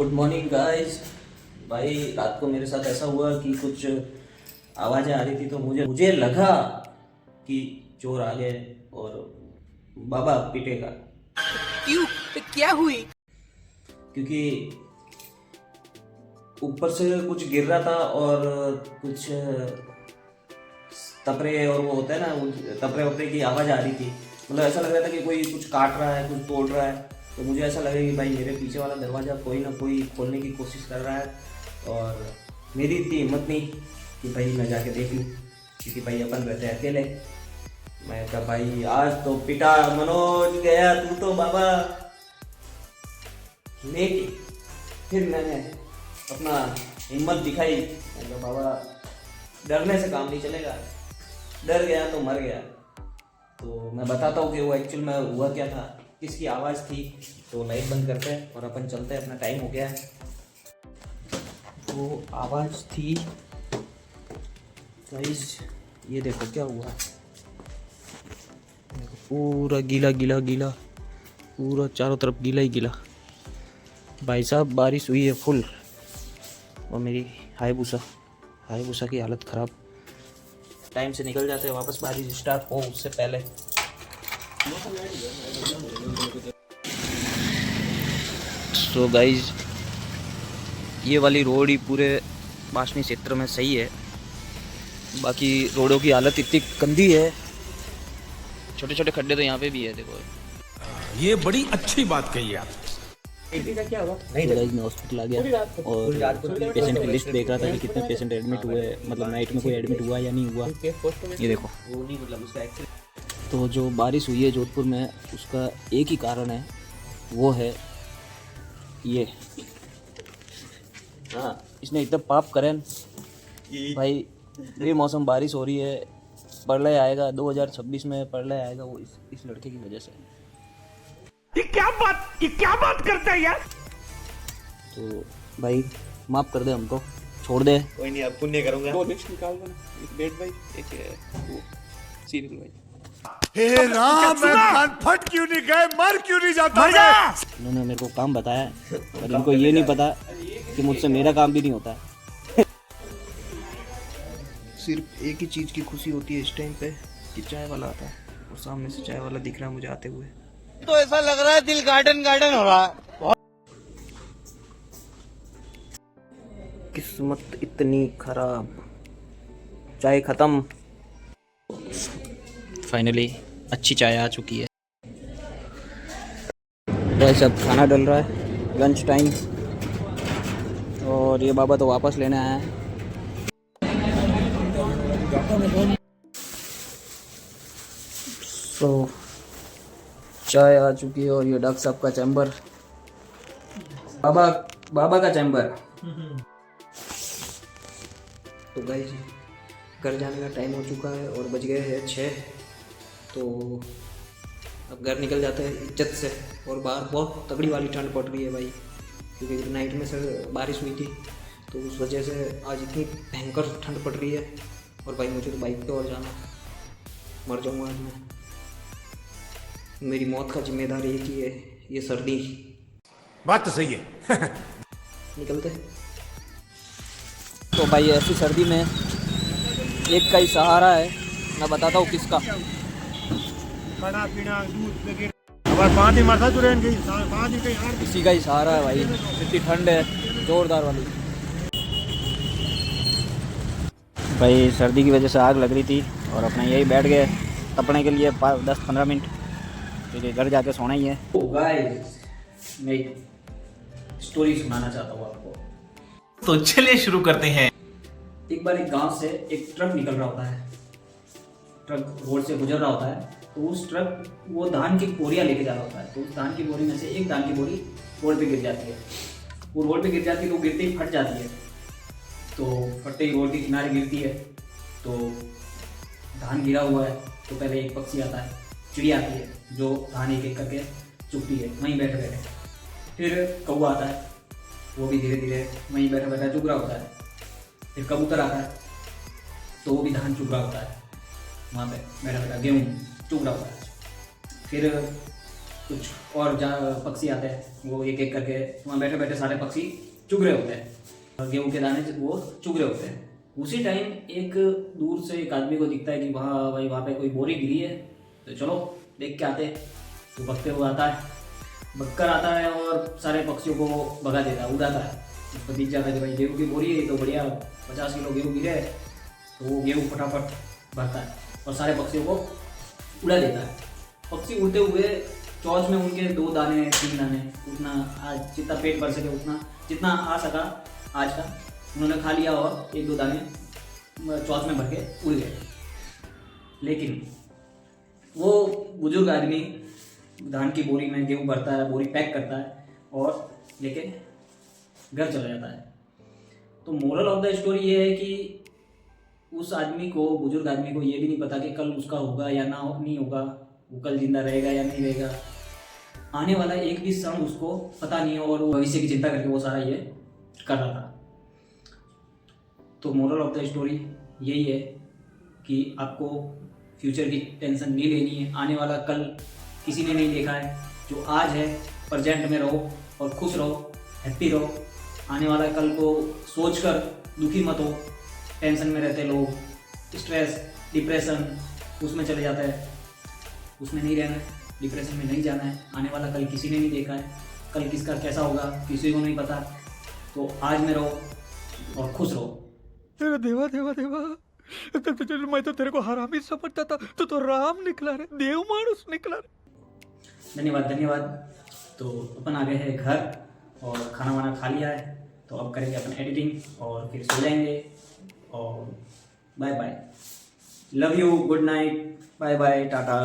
Good morning guys. भाई रात को मेरे साथ ऐसा हुआ कि कुछ आवाज़ें आ रही थी तो मुझे लगा कि चोर आ गए और बाबा पिटेगा। क्यों? क्या हुई? क्योंकि ऊपर से कुछ गिर रहा था और कुछ तपरे और वो होता है ना, वो तपरे वपरे की आवाज़ आ रही थी। मतलब ऐसा लग रहा था कि कोई कुछ काट रहा है, कुछ तोड़ रहा है। तो मुझे ऐसा लगा कि भाई मेरे पीछे वाला दरवाज़ा कोई ना कोई खोलने की कोशिश कर रहा है। और मेरी इतनी हिम्मत नहीं कि भाई मैं जाके देख लूँ, क्योंकि भाई अपन रहते हैं अकेले। मैं कहा भाई आज तो पिटा मनोज गया तू तो बाबा। लेकिन फिर मैंने अपना हिम्मत दिखाई। मैं कहा बाबा डरने से काम नहीं चलेगा, डर गया तो मर गया। तो मैं बताता हूँ कि वो एक्चुअल में हुआ क्या था, किसकी आवाज़ थी। तो लाइट बंद करते हैं और अपन चलते हैं, अपना टाइम हो गया है। वो आवाज़ थी गाइस, ये देखो क्या हुआ। देखो पूरा गीला गीला गीला, पूरा चारों तरफ गीला ही गीला। भाई साहब बारिश हुई है फुल। और मेरी हाईबूसा की हालत ख़राब। टाइम से निकल जाते हैं वापस, बारिश स्टार्ट हो उससे पहले। सो गाइज ये वाली रोड ही पूरे बाशनी क्षेत्र में सही है। बाकी रोडों की हालत इतनी गंदी है, छोटे छोटे खड्डे तो यहाँ पे भी है। देखो ये बड़ी अच्छी बात कही आप। का क्या हुआ? नहीं गाइज मैं हॉस्पिटल आ गया और पेशेंट की लिस्ट देख रहा था कि कितने पेशेंट एडमिट हुए, मतलब नाइट में कोई एडमिट हुआ या नहीं हुआ। ये देखो वो नहीं, मतलब उसका तो जो बारिश हुई है जोधपुर में, उसका एक ही कारण है, वो है ये। हाँ इसने एकदम पाप करें भाई। बेमौसम बारिश हो रही है, प्रलय आएगा 2026 में, प्रलय आएगा वो इस लड़के की वजह से। ये क्या बात करता है यार। तो भाई माफ कर दे हमको, छोड़ दे। कोई नहीं, अब पुण्य करूंगा। दो लिस्ट निकाल दो ना, एक डेट भाई, एक वो सीरियल भाई। हे राम, मैं कान फट क्यों नहीं गए, मर क्यों नहीं जाता मैं? उन्होंने मेरे को काम बताया और इनको ये नहीं पता कि मुझसे मेरा काम भी नहीं होता है। सिर्फ एक ही चीज़ की खुशी होती है इस टाइम पे कि चाय वाला आता है, और सामने से चाय वाला दिख रहा है मुझे आते हुए। तो ऐसा लग रहा है दिल गार्डन गार्डन हो रहा है। किस्मत इतनी खराब, चाय खत्म। फाइनली अच्छी चाय आ चुकी है। वैसे अब खाना डल रहा है, लंच टाइम। और ये बाबा तो वापस लेने आया है। तो चाय आ चुकी है और ये डॉक्टर साहब का चैम्बर, बाबा का चैम्बर। तो गाइस घर जाने का टाइम हो चुका है और बज गए हैं 6। तो अब घर निकल जाते हैं इज्जत से। और बाहर बहुत तगड़ी वाली ठंड पड़ रही है भाई, क्योंकि नाइट में सर बारिश हुई थी, तो उस वजह से आज इतनी भयंकर ठंड पड़ रही है। और भाई मुझे तो बाइक पे और जाना, मर जाऊँगा आज मैं। मेरी मौत का जिम्मेदार एक ही है, ये सर्दी। बात तो सही है। निकलते। तो भाई ऐसी सर्दी में एक का ही सहारा है, मैं बताता हूँ किसका। खाना पीना दूध वगैरह, अब पाँच ही मरता तुरंत गई, पाँच ही कहीं और। इसी का ही सहारा है भाई, इतनी ठंड है जोरदार वाली। भाई सर्दी की वजह से आग लग रही थी और अपना यही बैठ गए तपने के लिए 10-15 मिनट, क्योंकि घर जाके सोना ही है। तो गाइस मैं एक स्टोरी सुनाना चाहता हूँ आपको। तो चलिए शुरू करते हैं। एक बार एक गांव से एक ट्रक निकल रहा होता है, ट्रक रोड से गुजर रहा होता है। तो उस ट्रक वो धान की बोरियां लेके जा रहा होता है। तो उस धान की बोरी में से एक धान की बोरी रोड पे गिर जाती है। वो रोड पे गिर जाती है तो गिरते ही फट जाती है। तो फटते ही रोड के किनारे गिरती है। तो धान गिरा हुआ है तो पहले एक पक्षी आता है, चिड़िया आती है, जो धान एक एक करके चुगती है वहीं बैठे बैठे। फिर कौवा आता है, वो भी धीरे धीरे वहीं बैठा बैठा चुग रहा होता है। फिर कबूतर आता है, तो वो भी धान चुग रहा होता है, वहाँ पे बैठा बैठा गेहूँ चुग रहा होता है। फिर कुछ और पक्षी आते हैं, वो एक एक करके वहाँ बैठे बैठे सारे पक्षी चुग रहे होते हैं और गेहूँ के दाने वो चुग रहे होते हैं। उसी टाइम एक दूर से एक आदमी को दिखता है कि वहाँ भाई वहाँ पे कोई बोरी गिरी है, तो चलो देख के आते हैं। तो भगते हुए आता है, भगकर आता है और सारे पक्षियों को भगा देता है, उड़ाता है। उसको दिख जाता है कि भाई गेहूँ की बोरी है तो बढ़िया 50 किलो गेहूँ गिरे है, तो वो गेहूँ फटाफट भरता है और सारे पक्षियों को उड़ा देता है। पक्षी उड़ते हुए चौच में उनके 2 दाने 3 दाने, उतना आज जितना पेट भर सके उतना जितना आ सका आज का उन्होंने खा लिया और 1-2 दाने चौच में भर के उड़ गए। लेकिन वो बुजुर्ग आदमी धान की बोरी में गेहूँ भरता है, बोरी पैक करता है और लेके घर चला जाता है। तो मोरल ऑफ द स्टोरी ये है कि उस आदमी को, बुजुर्ग आदमी को ये भी नहीं पता कि कल उसका होगा या ना नहीं होगा, वो कल जिंदा रहेगा या नहीं रहेगा, आने वाला एक भी क्षण उसको पता नहीं है और वो भविष्य की चिंता करके वो सारा ये कर रहा था। तो मोरल ऑफ द स्टोरी यही है कि आपको फ्यूचर की टेंशन नहीं लेनी है, आने वाला कल किसी ने नहीं देखा है। जो आज है प्रेजेंट में रहो और खुश रहो, हैप्पी रहो। आने वाला कल को सोचकर दुखी मत हो। टेंशन में रहते लोग, स्ट्रेस, डिप्रेशन उसमें चले जाता है, उसमें नहीं रहना है, डिप्रेशन में नहीं जाना है। आने वाला कल किसी ने नहीं देखा है, कल किसका कैसा होगा किसी को नहीं पता। तो आज में रहो और खुश रहो। तेरा देवा देवा देवा, मैं तो तेरे को हरामी समझता था, तो राम निकला रे, देव मानुस निकला रे। धन्यवाद धन्यवाद। तो अपन आ गए हैं घर और खाना वाना खा लिया है, तो अब करेंगे अपन एडिटिंग और फिर सो जाएंगे। और bye bye, love you, good night, bye bye, Tata.